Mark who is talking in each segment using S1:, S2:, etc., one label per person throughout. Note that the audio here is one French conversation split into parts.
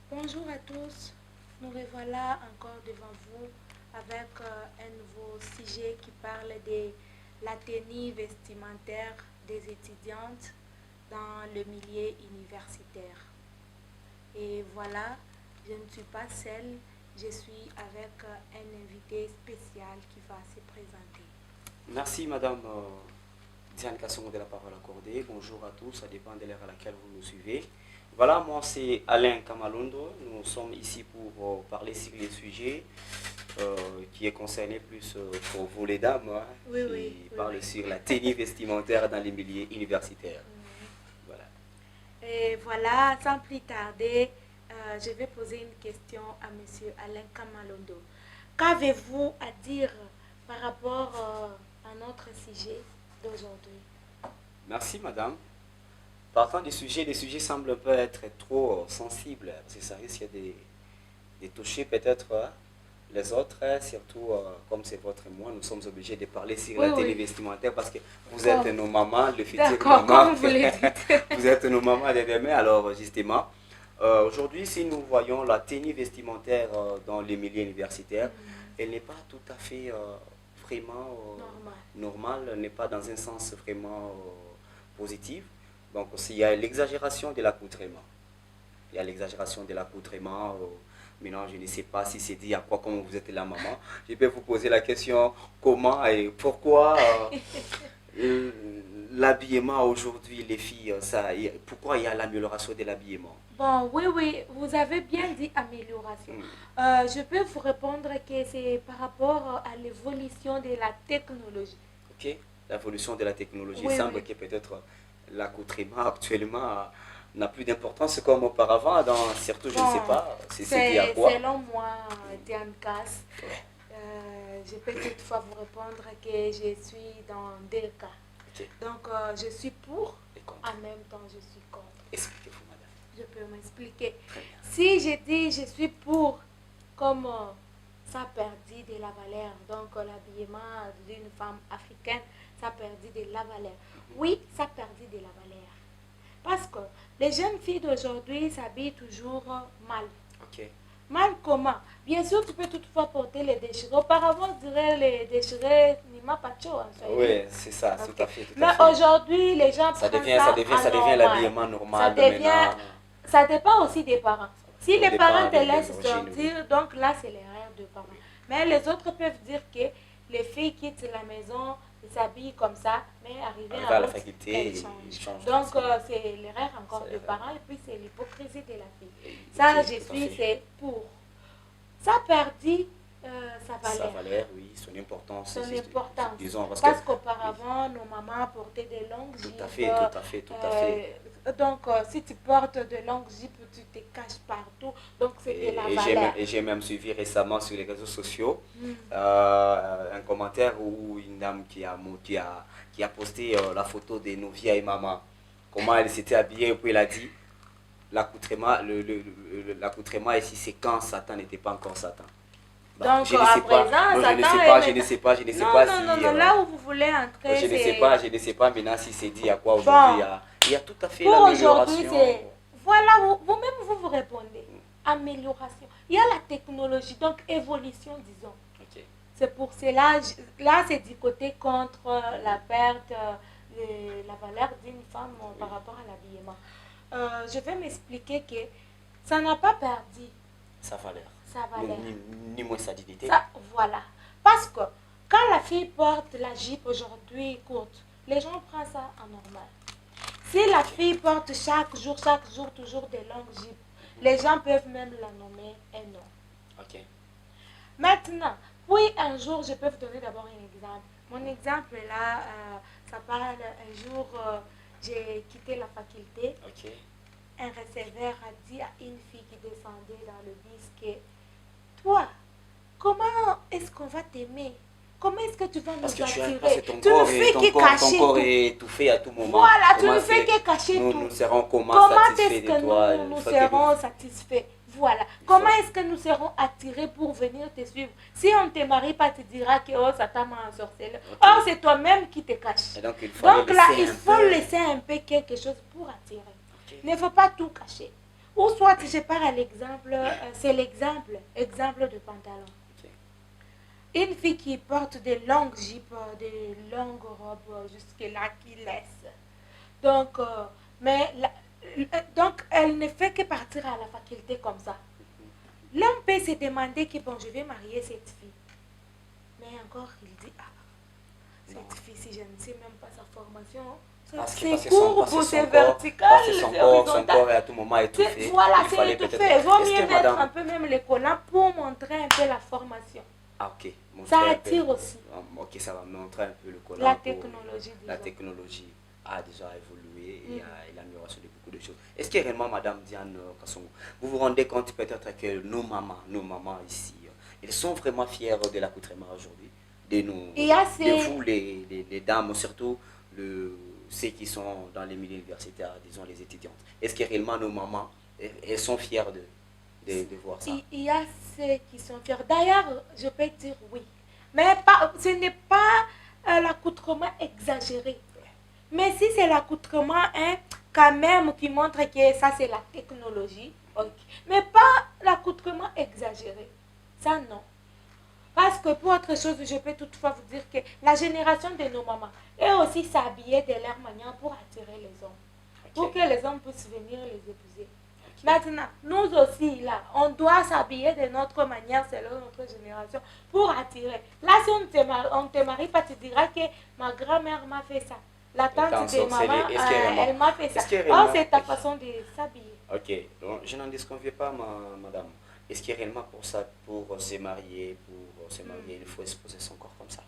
S1: Bonjour à tous, nous revoilà encore devant vous avec un nouveau sujet qui parle de la tenue vestimentaire des étudiantes dans le milieu universitaire. Et voilà, je ne suis pas seule, je suis avec un invité spécial qui va se présenter.
S2: Merci Madame Diane Kasson de la parole accordée. Bonjour à tous, ça dépend de l'heure à laquelle vous nous suivez. Voilà, moi c'est Alain Kamalondo. Nous sommes ici pour parler sur les sujets qui est concerné plus pour vous les dames, hein, qui parle sur la tenue vestimentaire dans les milieux universitaires.
S1: Voilà. Et voilà, sans plus tarder, je vais poser une question à Monsieur Alain Kamalondo. Qu'avez-vous à dire par rapport à notre sujet d'aujourd'hui?
S2: Merci Madame. Partant des sujets semblent un peu être trop sensibles, parce que ça risque de toucher peut-être les autres, surtout comme c'est votre et moi, nous sommes obligés de parler sur la tenue vestimentaire parce que vous êtes nos mamans, le futur maman,
S1: vous
S2: vous êtes nos mamans de demain, alors justement, aujourd'hui si nous voyons la tenue vestimentaire dans les milieux universitaires, elle n'est pas tout à fait vraiment normale, n'est pas dans un sens vraiment positif. Donc, il y a l'exagération de l'accoutrement. Il y a l'exagération de l'accoutrement. Maintenant, je ne sais pas si c'est dit à quoi, comme vous êtes la maman. Je peux vous poser la question, comment et pourquoi l'habillement aujourd'hui, les filles, pourquoi il y a l'amélioration de l'habillement?
S1: Bon, oui, vous avez bien dit amélioration. Je peux vous répondre que c'est par rapport à l'évolution de la technologie.
S2: Ok, l'évolution de la technologie. Il semble que peut-être l'accoutrement actuellement n'a plus d'importance comme auparavant, surtout, je ne sais pas, c'est dit à quoi.
S1: Selon moi, Diane Cass, je peux toutefois vous répondre que je suis dans deux cas.
S2: Okay.
S1: Donc, je suis pour, en même temps, je suis contre.
S2: Expliquez-vous, madame.
S1: Je peux m'expliquer. Si je dis je suis pour, comme ça perdit de la valeur, donc l'habillement d'une femme africaine, ça perdit de la valeur. Oui, ça perdit de la valeur. Parce que les jeunes filles d'aujourd'hui s'habillent toujours mal.
S2: Okay.
S1: Mal comment? Bien sûr, tu peux toutefois porter les déchirés. Auparavant, on dirait les déchirés Nima Pacho.
S2: Oui, c'est ça, tout à fait.
S1: Mais aujourd'hui, les gens
S2: ça devient l'habillement normal.
S1: Ça dépend aussi des parents. Si les parents te laissent sortir, donc là, c'est l'erreur des parents. Mais les autres peuvent dire que les filles quittent la maison, s'habillent comme ça, mais arrivées
S2: à la faculté,
S1: elles changent. Donc, c'est l'erreur encore des parents et puis c'est l'hypocrisie de la fille. Ça, c'est pour. Ça perdit sa valeur.
S2: Sa valeur, oui, son importance.
S1: Son importance.
S2: Disons,
S1: parce qu'auparavant, nos mamans portaient des longues jupes.
S2: Tout à fait.
S1: Donc, si tu portes de longues jupes, tu te caches partout. Donc, c'était la valeur.
S2: Et j'ai même suivi récemment sur les réseaux sociaux un commentaire où une dame qui a posté la photo de nos vieilles mamans. Comment elle s'était habillée, et puis elle a dit l'accoutrement ici, c'est quand Satan n'était pas encore Satan.
S1: Donc, je ne
S2: sais pas si...
S1: Non, là où vous voulez entrer,
S2: je ne sais pas maintenant si c'est dit à quoi aujourd'hui. Il y a tout à fait l'amélioration.
S1: Voilà, vous-même, vous répondez. Amélioration. Il y a la technologie, donc évolution, disons.
S2: Okay.
S1: C'est pour cela, là, c'est du côté contre la perte de la valeur d'une femme par rapport à l'habillement. Je vais m'expliquer que ça n'a pas perdu
S2: sa valeur. Ni moins sa dignité.
S1: Voilà. Parce que quand la fille porte la jupe aujourd'hui courte, les gens prennent ça en normal. Si la fille porte chaque jour, toujours des longues jupes, les gens peuvent même la nommer un nom.
S2: Ok.
S1: Maintenant, oui, un jour, je peux vous donner d'abord un exemple. Mon exemple là, ça parle, un jour, j'ai quitté la faculté.
S2: Ok.
S1: Un receveur a dit à une fille qui descendait dans le bus que toi, comment est-ce qu'on va t'aimer? Comment est-ce que tu vas nous attirer?
S2: Parce que ton corps est étouffé à tout moment.
S1: Voilà, tu ne fais que cacher tout.
S2: Nous serons comment satisfaits de toi?
S1: Nous serons satisfaits? Voilà. Comment est-ce que nous serons attirés pour venir te suivre? Si on ne te marie pas, tu diras que oh, Satan m'a ensorcelé. Or, c'est toi-même qui te caches.
S2: Donc
S1: là, il faut laisser un peu quelque chose pour attirer. Il ne faut pas tout cacher. Ou soit, je pars à l'exemple, c'est exemple de pantalon.
S2: Ok.
S1: Une fille qui porte des longues jupes, des longues robes jusque-là, qui laisse. Donc, donc, elle ne fait que partir à la faculté comme ça. L'homme peut se demander que, bon, je vais marier cette fille. Mais encore, il dit, ah, cette fille, si je ne sais même pas sa formation, c'est courbe, c'est vertical, c'est
S2: son corps est à tout moment étouffé.
S1: Voilà, c'est étouffé. Il vaut mieux mettre un peu même les collants pour montrer un peu la formation.
S2: Ah, ok.
S1: Ça attire aussi.
S2: Ok, ça va montrer un peu le collant.
S1: La technologie.
S2: La technologie a déjà évolué et a l'amélioration de beaucoup de choses. Est-ce que réellement, Madame Diane Kassongo, vous vous rendez compte peut-être que nos mamans ici, elles sont vraiment fières de l'accoutrement aujourd'hui, de vous, les dames, surtout ceux qui sont dans les milieux universitaires, disons les étudiantes. Est-ce que réellement nos mamans, elles sont fières de voir ça?
S1: Il y a ceux qui sont fiers. D'ailleurs, je peux dire oui. Mais ce n'est pas l'accoutrement exagéré. Mais si c'est l'accoutrement quand même qui montre que ça c'est la technologie, okay. Mais pas l'accoutrement exagéré. Ça non. Parce que pour autre chose, je peux toutefois vous dire que la génération de nos mamans, eux aussi s'habillaient de leur manière pour attirer les hommes. Okay. Pour que les hommes puissent venir les épouser. Okay. Maintenant, nous aussi, là, on doit s'habiller de notre manière selon notre génération pour attirer. Là, si on ne te marie pas, tu diras que ma grand-mère m'a fait ça. La tante de maman, elle m'a fait ça. Oh, c'est ta façon de s'habiller.
S2: Ok, donc je n'en disconviens pas, madame. Est-ce qu'il y a réellement pour ça, pour se marier, il faut exposer son corps comme ça?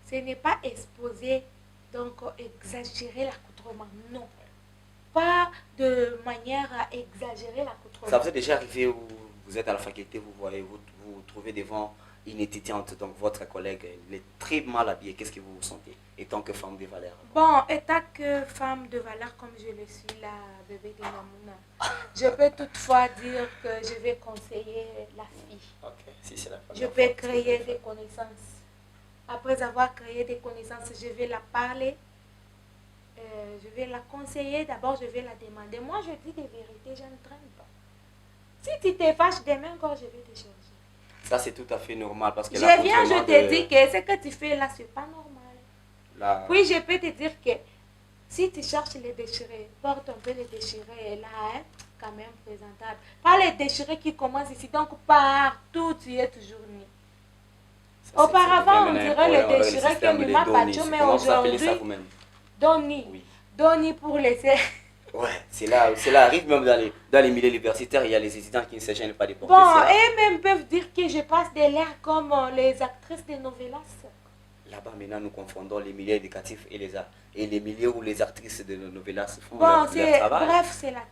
S1: Ce n'est pas exposer, donc exagérer l'accoutrement, non. Pas de manière à exagérer l'accoutrement.
S2: Ça vous est déjà arrivé où vous êtes à la faculté, vous trouvez devant une étudiante, donc votre collègue, elle est très mal habillée, qu'est-ce que vous vous sentez, étant que femme de valeur?
S1: Bon, étant que femme de valeur, comme je le suis, la bébé de Namouna, je peux toutefois dire que je vais conseiller la fille.
S2: Okay. Si c'est la
S1: je peux créer des connaissances. Après avoir créé des connaissances, je vais la parler, je vais la conseiller, d'abord je vais la demander. Moi, je dis des vérités, je ne traîne pas. Si tu te fâches demain, encore je vais te changer.
S2: Ça, c'est tout à fait normal. Parce que
S1: je te dis que ce que tu fais là, ce n'est pas normal. Puis je peux te dire que si tu cherches les déchirés, porte un peu les déchirés là, quand même présentable. Pas les déchirés qui commencent ici, donc partout tu es toujours nu. Auparavant, on dirait les déchirés que nous m'a pas dit, mais aujourd'hui, Doni pour laisser.
S2: Ouais, c'est là arrive même dans les milieux universitaires, il y a les étudiants qui ne se gênent pas de porter
S1: ça. Bon, et même peuvent dire que je passe de l'air comme les actrices de novelas.
S2: Là-bas, maintenant, nous confondons les milieux éducatifs et les milieux où les actrices de novelas font
S1: leur travail. Bref, c'est la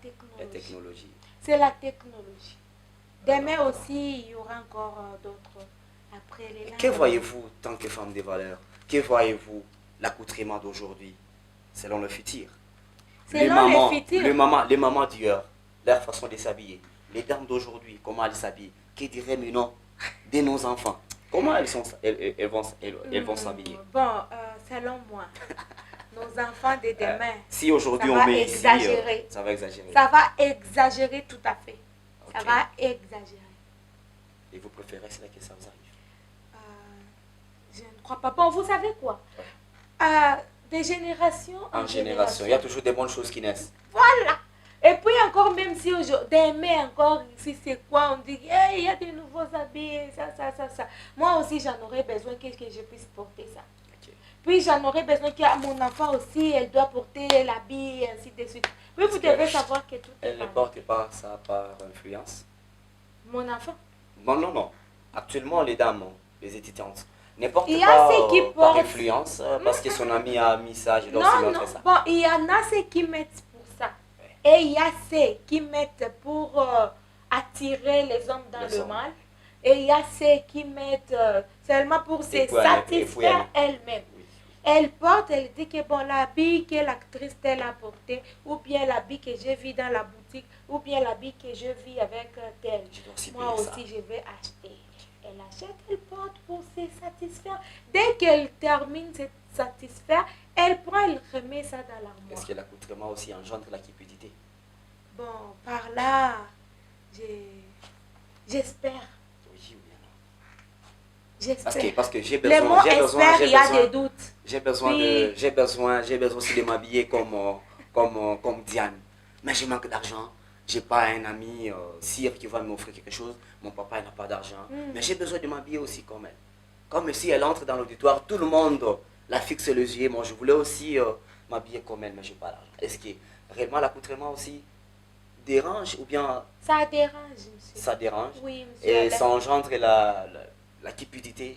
S1: technologie. C'est la technologie. Demain aussi, il y aura encore d'autres. Après les
S2: que voyez-vous, tant que femme de valeur, que voyez-vous l'accoutrement d'aujourd'hui, selon le futur? Les mamans d'hier, leur façon de s'habiller. Les dames d'aujourd'hui, comment elles s'habillent? Que diraient de nos enfants? Comment elles vont s'habiller?
S1: Bon, selon moi, nos enfants de demain,
S2: si aujourd'hui on met ici, ça va exagérer.
S1: Ça va exagérer tout à fait. Okay. Ça va exagérer.
S2: Et vous préférez cela que ça vous arrive?
S1: Je ne crois pas. Bon, vous savez quoi? De génération
S2: en génération. Il y a toujours des bonnes choses qui naissent.
S1: Voilà. Et puis encore, même si demain encore, si c'est quoi, on dit, hey, il y a de nouveaux habits, ça. Moi aussi, j'en aurais besoin que je puisse porter ça. Okay. Puis j'en aurais besoin que mon enfant aussi, elle doit porter l'habit, et ainsi de suite. Puis vous devez savoir que tout
S2: elle ne porte pas ça par influence.
S1: Mon enfant?
S2: Non. Actuellement, les dames, les étudiantes, n'importe pas par influence, parce que son ami a mis ça, je dois aussi montrer ça.
S1: Bon, il y en a ceux qui mettent pour ça. Ouais. Et il y a ceux qui mettent pour attirer les hommes dans le mal. Et il y a ceux qui mettent seulement pour se satisfaire elle-même. Oui. Elle porte, elle dit que bon, l'habit que l'actrice telle a porté, ou bien l'habit que j'ai vu dans la boutique, ou bien l'habit que je vis avec telle. Moi aussi, je vais acheter. Elle achète, elle porte pour se satisfaire. Dès qu'elle termine de se satisfaire, elle prend, elle remet ça dans l'armoire.
S2: Est-ce que l'accoutrement aussi engendre la cupidité?
S1: Bon, par là, j'espère.
S2: Oui ou bien non?
S1: J'espère.
S2: Parce que j'ai
S1: Les
S2: besoin,
S1: mots espère, il y a des doutes.
S2: j'ai besoin
S1: Puis,
S2: j'ai besoin aussi de m'habiller comme Diane. Mais je manque d'argent. J'ai pas un ami sire qui va m'offrir quelque chose. Mon papa il n'a pas d'argent. Mais j'ai besoin de m'habiller aussi comme elle. Comme si elle entre dans l'auditoire, tout le monde la fixe les yeux. Moi, je voulais aussi m'habiller comme elle, mais j'ai pas d'argent. Est-ce que réellement l'accoutrement aussi dérange ou bien
S1: ça dérange, monsieur.
S2: ça dérange?
S1: Oui, monsieur
S2: Et
S1: Alain.
S2: ça engendre la cupidité.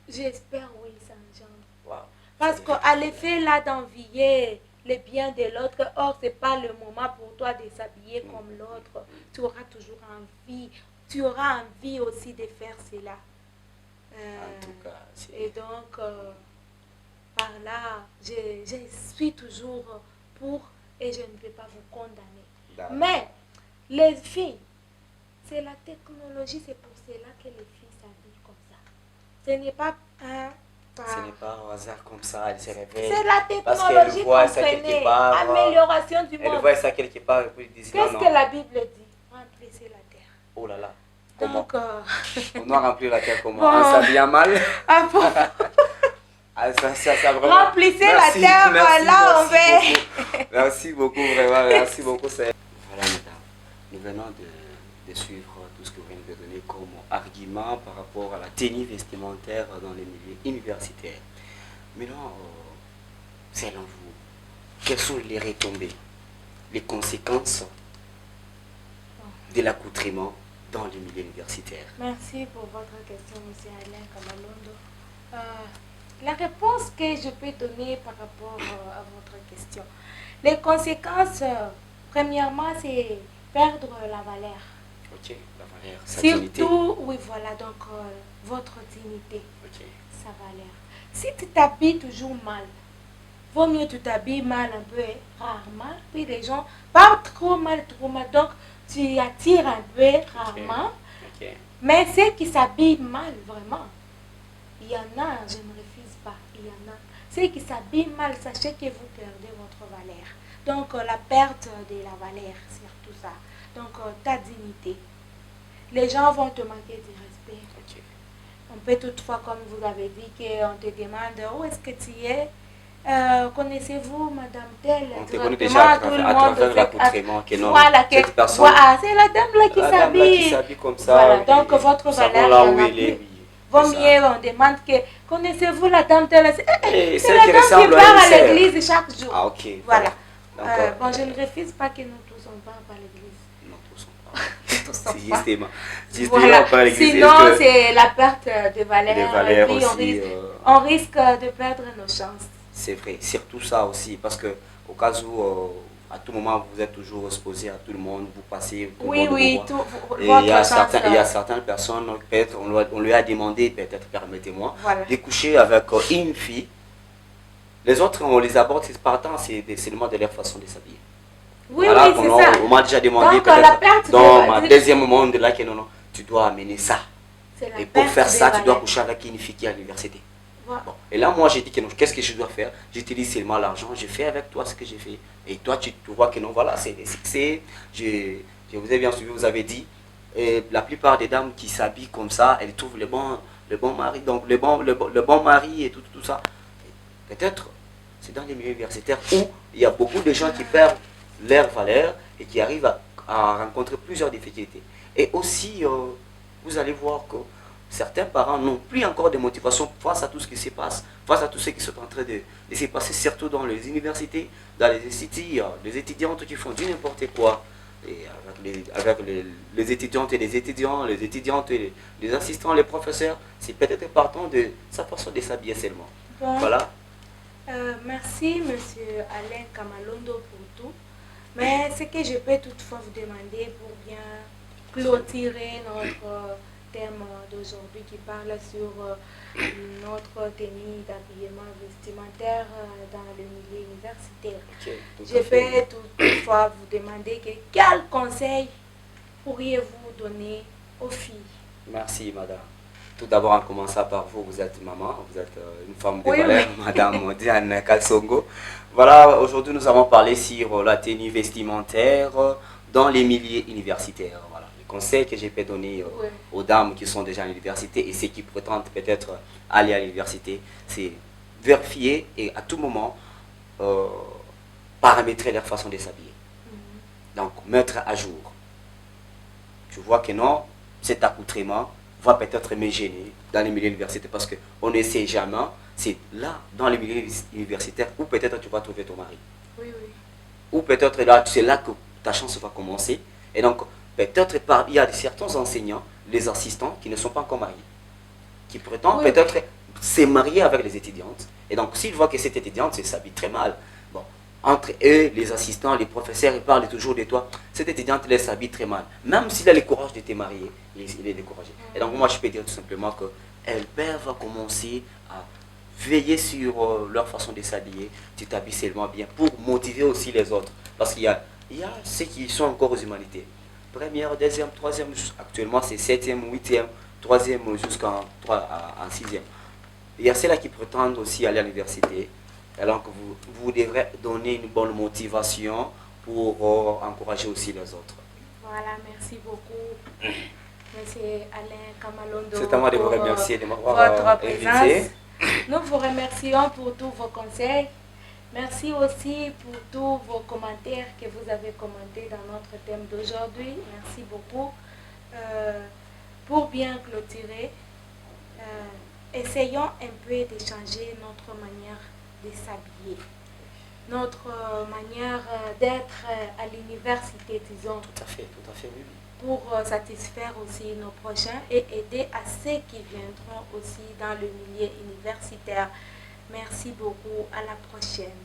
S1: J'espère, oui, ça engendre.
S2: Wow.
S1: Parce qu'à l'effet là d'envier les biens de l'autre, or c'est pas le moment pour toi de s'habiller comme l'autre. Tu auras toujours envie, tu auras envie aussi de faire cela.
S2: En tout cas,
S1: et donc, par là, je suis toujours pour et je ne vais pas vous condamner. Mais les filles, c'est la technologie, c'est pour cela que les filles s'habillent comme ça. Ce n'est pas
S2: ce n'est pas au hasard comme ça, elle se réveille.
S1: C'est la
S2: parce qu'elle
S1: technologie,
S2: voit ça quelque part.
S1: amélioration du monde.
S2: Elle voit ça quelque part et puis elle dit
S1: qu'est-ce que la Bible dit? Remplissez la terre.
S2: Oh là là. Comment?
S1: Donc,
S2: on doit remplir la terre comment?
S1: Bon.
S2: En s'habillant mal?
S1: Ah bon?
S2: Ça vraiment...
S1: Remplissez la terre, voilà, on
S2: va. Merci beaucoup, vraiment, merci beaucoup. Voilà, madame, nous venons de suivre tout ce que vous venez de donner comme argument par rapport à la tenue vestimentaire dans les milieux universitaires. Maintenant, selon vous, quelles sont les retombées, les conséquences de l'accoutrement dans les milieux universitaires?
S1: Merci pour votre question, M. Alain Kamalondo. La réponse que je peux donner par rapport à votre question, les conséquences, premièrement, c'est perdre la valeur.
S2: Ok, la valeur, sa dignité.
S1: Surtout, oui, voilà, donc votre dignité,
S2: Ok.
S1: sa valeur. Si tu t'habilles toujours mal, vaut mieux tu t'habilles mal un peu, rarement, puis les gens, pas trop mal, donc tu attires un peu rarement.
S2: Ok.
S1: Mais ceux qui s'habillent mal, vraiment, il y en a, je ne refuse pas, il y en a. Ceux qui s'habillent mal, sachez que vous perdez votre valeur. Donc, la perte de la valeur, surtout ça. Donc, ta dignité. Les gens vont te manquer de respect.
S2: Ok.
S1: On peut toutefois, comme vous avez dit, qu'on te demande où est-ce que tu es. Connaissez-vous Madame telle?
S2: On te connaît déjà à travers l'accoutrement que non,
S1: voilà,
S2: cette personne,
S1: voilà, c'est la dame là qui
S2: s'habille comme ça.
S1: Voilà,
S2: oui,
S1: donc votre valeur,
S2: là
S1: il y
S2: où
S1: en a
S2: il est,
S1: plus.
S2: oui.
S1: Vaut mieux, on demande que, connaissez-vous la dame telle? C'est
S2: celle
S1: la
S2: qui
S1: dame qui
S2: ressemble à
S1: part à
S2: une sœur.
S1: l'église chaque jour.
S2: Ah, ok.
S1: Voilà.
S2: Donc,
S1: Bon, je ne refuse pas que nous tous on part à l'église.
S2: non, tous sont pas.
S1: Tous sont
S2: C'est
S1: pas.
S2: justement.
S1: Voilà.
S2: On part à l'église.
S1: Sinon, c'est la perte de valeur.
S2: Des valeurs
S1: Et puis
S2: aussi.
S1: on risque de perdre nos chances.
S2: C'est vrai, surtout ça aussi, parce que au cas où, à tout moment, vous êtes toujours exposé à tout le monde, vous passez, tout
S1: Oui,
S2: le monde
S1: oui,
S2: vous voit.
S1: tout,
S2: Et il y a certaines personnes, peut-être, on lui a demandé, peut-être, permettez-moi,
S1: voilà,
S2: de coucher avec une fille. Les autres, on les aborde, c'est partant, c'est seulement de leur façon de s'habiller.
S1: oui,
S2: Voilà,
S1: oui, c'est ça.
S2: on m'a déjà demandé,
S1: Donc, la
S2: peut-être,
S1: perte
S2: dans ma deuxième monde, là, que non, tu dois amener ça. Et pour faire ça, tu dois coucher avec une fille qui est à l'université.
S1: Voilà.
S2: Bon. Et là, moi, j'ai dit que non, qu'est-ce que je dois faire? J'utilise seulement l'argent, je fais avec toi ce que j'ai fait. Et toi, tu vois que non, voilà, c'est des succès. Je vous ai bien suivi, vous avez dit. Et la plupart des dames qui s'habillent comme ça, elles trouvent le bon mari. Donc, le bon mari et tout ça. Peut-être, c'est dans les milieux universitaires où il y a beaucoup de gens qui perdent leur valeur et qui arrivent à rencontrer plusieurs difficultés. Et aussi, vous allez voir que certains parents n'ont plus encore de motivation face à tout ce qui se passe, face à tout ce qui est en train de se passer, surtout dans les universités, dans les instituts, les étudiantes qui font du n'importe quoi. Et avec les étudiantes et les étudiants, les étudiantes et les assistants, les professeurs, c'est peut-être partant de sa façon de s'habiller seulement.
S1: Bon.
S2: Voilà.
S1: Merci, Monsieur Alain Kamalondo, pour tout. Mais ce que je peux toutefois vous demander pour bien clôturer notre thème d'aujourd'hui qui parle sur notre tenue d'habillement vestimentaire dans le milieu universitaire.
S2: Okay,
S1: je peux toutefois vous demander quel conseil pourriez-vous donner aux filles?
S2: Merci, madame. Tout d'abord, en commençant par vous, vous êtes maman, vous êtes une femme de valeur, madame Diane Kalsongo. Voilà, aujourd'hui nous avons parlé sur la tenue vestimentaire dans les milieux universitaires. Voilà. Le conseil que j'ai pu donner
S1: Oui.
S2: aux dames qui sont déjà à l'université et ceux qui prétendent peut-être aller à l'université, c'est vérifier et à tout moment paramétrer leur façon de s'habiller. Donc, mettre à jour. Tu vois que non, cet accoutrement va peut-être me gêner dans les milieux universitaires parce qu'on ne sait jamais, c'est là, dans les milieux universitaires, où peut-être tu vas trouver ton mari.
S1: Oui, oui.
S2: Ou peut-être là, c'est là que ta chance va commencer. Et donc, peut-être il y a certains enseignants, les assistants, qui ne sont pas encore mariés, qui prétendent peut-être se marier avec les étudiantes. Et donc, s'ils voient que cette étudiante s'habille très mal, bon, entre eux, les assistants, les professeurs, ils parlent toujours de toi. Cette étudiante, elle s'habille très mal. Même s'il a le courage de te marier, il est découragé. Et donc, moi, je peux dire tout simplement qu'elles peuvent commencer à veiller sur leur façon de s'habiller. Tu t'habilles seulement bien pour motiver aussi les autres. Parce qu'il y a ceux qui sont encore aux humanités. Première, deuxième, troisième, actuellement c'est septième, huitième, troisième jusqu'en sixième. Il y a ceux-là qui prétendent aussi aller à l'université. Alors que vous devrez donner une bonne motivation pour encourager aussi les autres.
S1: Voilà, merci beaucoup, Monsieur Alain Kamalondo.
S2: C'est à moi de vous remercier de m'avoir
S1: votre présence.
S2: invité.
S1: Nous vous remercions pour tous vos conseils. Merci aussi pour tous vos commentaires que vous avez commentés dans notre thème d'aujourd'hui. Merci beaucoup. Pour bien clôturer, essayons un peu de changer notre manière de s'habiller, notre manière d'être à l'université, disons.
S2: Tout à fait, oui.
S1: Pour satisfaire aussi nos prochains et aider à ceux qui viendront aussi dans le milieu universitaire. Merci beaucoup. À la prochaine.